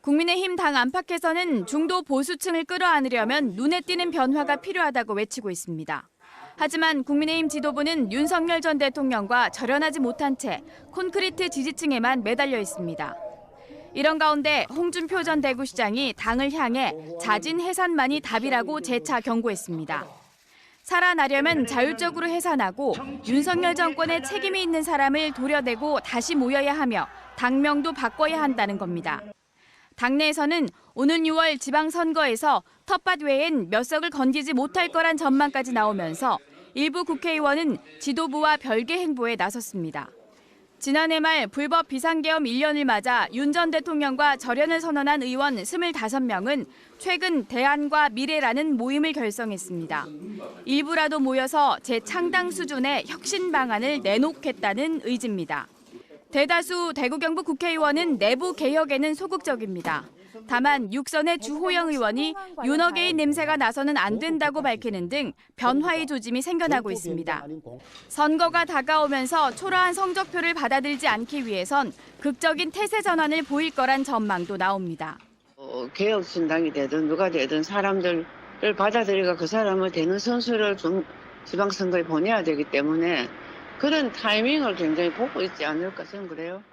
국민의힘 당 안팎에서는 중도 보수층을 끌어안으려면 눈에 띄는 변화가 필요하다고 외치고 있습니다. 하지만 국민의힘 지도부는 윤석열 전 대통령과 절연하지 못한 채 콘크리트 지지층에만 매달려 있습니다. 이런 가운데 홍준표 전 대구시장이 당을 향해 자진 해산만이 답이라고 재차 경고했습니다. 살아나려면 자율적으로 해산하고 윤석열 정권에 책임이 있는 사람을 도려내고 다시 모여야 하며 당명도 바꿔야 한다는 겁니다. 당내에서는 오는 6월 지방선거에서 텃밭 외엔 몇 석을 건지지 못할 거란 전망까지 나오면서 일부 국회의원은 지도부와 별개 행보에 나섰습니다. 지난해 말 불법 비상계엄 1년을 맞아 윤 전 대통령과 절연을 선언한 의원 25명은 최근 대안과 미래라는 모임을 결성했습니다. 일부라도 모여서 재창당 수준의 혁신 방안을 내놓겠다는 의지입니다. 대다수 대구 경북 국회의원은 내부 개혁에는 소극적입니다. 다만 6선의 주호영 의원이 윤어게인 냄새가 나서는 안 된다고 밝히는 등 변화의 조짐이 생겨나고 있습니다. 선거가 다가오면서 초라한 성적표를 받아들이지 않기 위해선 극적인 태세 전환을 보일 거란 전망도 나옵니다. 개혁신당이 되든 누가 되든 사람들을 받아들이고 그 사람을 되는 선수를 지방선거에 보내야 되기 때문에 그런 타이밍을 굉장히 보고 있지 않을까 저는 그래요.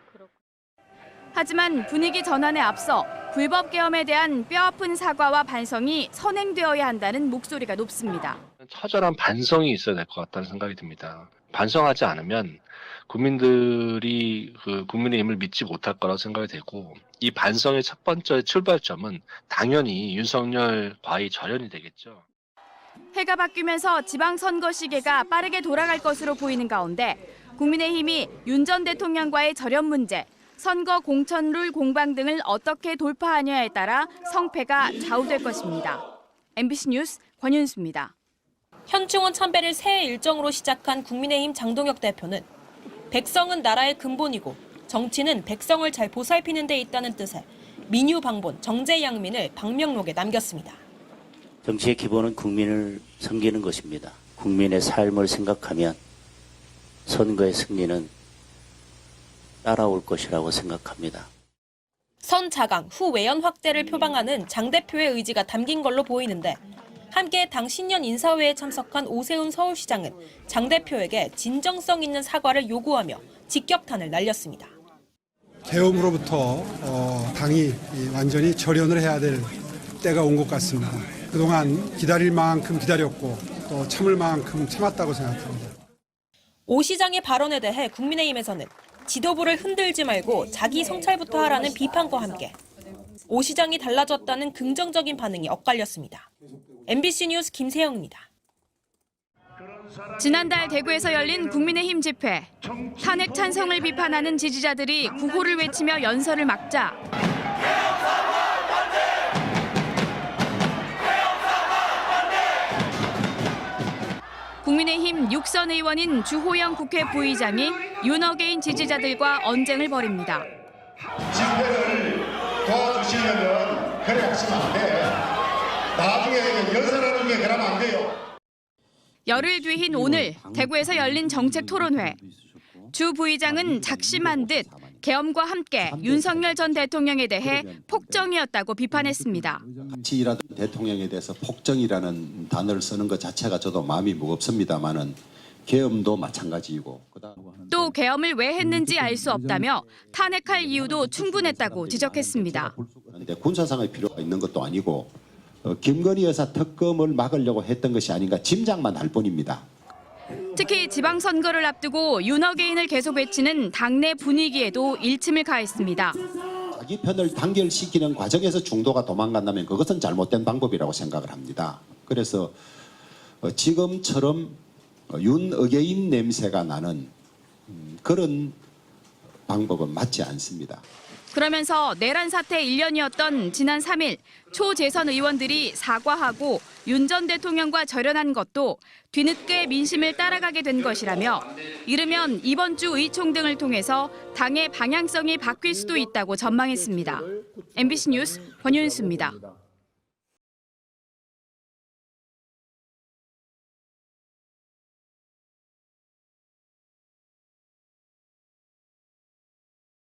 하지만 분위기 전환에 앞서 불법 계엄에 대한 뼈아픈 사과와 반성이 선행되어야 한다는 목소리가 높습니다. 처절한 반성이 있어야 될 것 같다는 생각이 듭니다. 반성하지 않으면 국민들이 국민의힘을 믿지 못할 거라고 생각이 되고 이 반성의 첫 번째 출발점은 당연히 윤석열과의 절연이 되겠죠. 해가 바뀌면서 지방선거 시계가 빠르게 돌아갈 것으로 보이는 가운데 국민의힘이 윤 전 대통령과의 절연 문제, 선거 공천룰 공방 등을 어떻게 돌파하냐에 따라 성패가 좌우될 것입니다. MBC 뉴스 권윤수입니다. 현충원 참배를 새 일정으로 시작한 국민의힘 장동혁 대표는 백성은 나라의 근본이고 정치는 백성을 잘 보살피는 데 있다는 뜻의 민유 방본 정제양민을 방명록에 남겼습니다. 정치의 기본은 국민을 섬기는 것입니다. 국민의 삶을 생각하면 선거의 승리는 따라올 것이라고 생각합니다. 선 자강, 후 외연 확대를 표방하는 장 대표의 의지가 담긴 걸로 보이는데 함께 당 신년 인사회에 참석한 오세훈 서울시장은 장 대표에게 진정성 있는 사과를 요구하며 직격탄을 날렸습니다. 계엄으로부터 당이 완전히 절연을 해야 될 때가 온 것 같습니다. 그동안 기다릴 만큼 기다렸고 또 참을 만큼 참았다고 생각합니다. 오 시장의 발언에 대해 국민의힘에서는 지도부를 흔들지 말고 자기 성찰부터 하라는 비판과 함께 오 시장이 달라졌다는 긍정적인 반응이 엇갈렸습니다. MBC 뉴스 김세영입니다. 지난달 대구에서 열린 국민의힘 집회. 탄핵 찬성을 비판하는 지지자들이 구호를 외치며 연설을 막자 국민의힘 6선 의원인 주호영 국회 부의장이 윤어게인 지지자들과 언쟁을 벌입니다. 집회를 도와주시려면 그래 하시면 안 돼. 나중에 연설하는 게 그러면 안 돼요. 열흘 뒤인 오늘 대구에서 열린 정책 토론회. 주 부의장은 작심한 듯 계엄과 함께 윤석열 전 대통령에 대해 폭정이었다고 비판했습니다. 같이 일하던 대통령에 대해서 폭정이라는 단어를 쓰는 것 자체가 저도 마음이 무겁습니다만은 계엄도 마찬가지이고 또 계엄을 왜 했는지 알 수 없다며 탄핵할 이유도 충분했다고 지적했습니다. 그런데 군사상의 필요가 있는 것도 아니고 김건희 여사 특검을 막으려고 했던 것이 아닌가 짐작만 할 뿐입니다. 특히 지방선거를 앞두고 윤어게인을 계속 외치는 당내 분위기에도 일침을 가했습니다. 자기 편을 단결시키는 과정에서 중도가 도망간다면 그것은 잘못된 방법이라고 생각을 합니다. 그래서 지금처럼 윤어게인 냄새가 나는 그런 방법은 맞지 않습니다. 그러면서 내란 사태 1년이었던 지난 3일 초재선 의원들이 사과하고 윤 전 대통령과 절연한 것도 뒤늦게 민심을 따라가게 된 것이라며 이르면 이번 주 의총 등을 통해서 당의 방향성이 바뀔 수도 있다고 전망했습니다. MBC 뉴스 권윤수입니다.